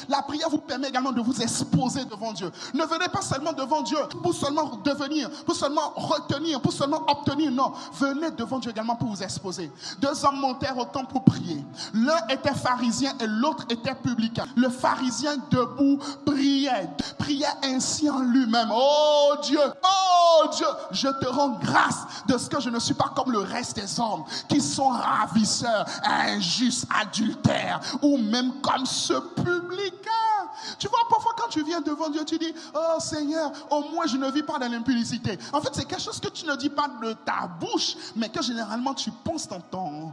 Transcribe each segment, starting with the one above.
La prière vous permet également de vous exposer devant Dieu. Ne venez pas seulement devant Dieu pour seulement devenir, pour seulement retenir, pour seulement obtenir. Non, venez devant Dieu également pour vous exposer. 2 hommes montèrent au temple pour prier. L'un était pharisien et l'autre était publicain. Le pharisien debout priait ainsi en lui-même. Oh Dieu, je te rends grâce de ce que je ne suis pas comme le reste des hommes qui sont ravisseurs, injustes, adultères ou même comme ce publicain. Tu vois, parfois quand tu viens devant Dieu, tu dis, oh Seigneur, au moins je ne vis pas dans l'impudicité. En fait, c'est quelque chose que tu ne dis pas de ta bouche, mais que généralement tu penses dans ton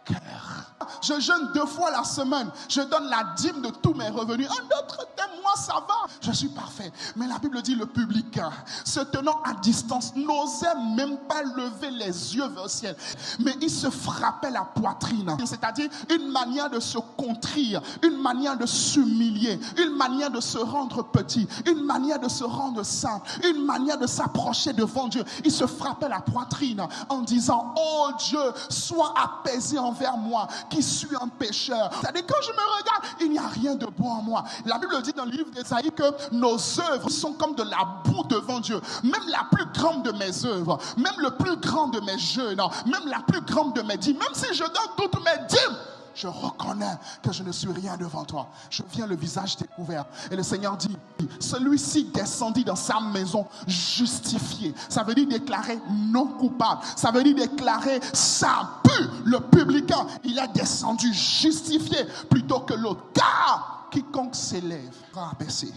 cœur. Je jeûne 2 fois la semaine. Je donne la dîme de tous mes revenus. Un autre thème, moi ça va. Je suis parfait. Mais la Bible dit le publicain, se tenant à distance, n'osait même pas lever les yeux vers le ciel. Mais il se frappait la poitrine. C'est-à-dire une manière de se contrir, une manière de s'humilier, une manière de se rendre petit, une manière de se rendre simple, une manière de s'approcher devant Dieu. Il se frappait la poitrine en disant, oh Dieu, sois apaisé envers moi qui suis un pécheur. C'est-à-dire quand je me regarde, il n'y a rien de bon en moi. La Bible dit dans le livre d'Ésaïe que nos œuvres sont comme de la boue devant Dieu. Même la plus grande de mes œuvres, même le plus grand de mes jeûnes, même la plus grande de mes dîmes, même si je donne toutes mes dîmes, je reconnais que je ne suis rien devant toi. Je viens le visage découvert. Et le Seigneur dit, celui-ci descendit dans sa maison justifié. Ça veut dire déclarer non coupable. Ça veut dire déclarer sans pu. Le publicain, il est descendu justifié plutôt que l'autre. Car quiconque s'élève sera abaissé.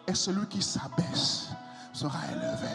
Et celui qui s'abaisse sera élevé.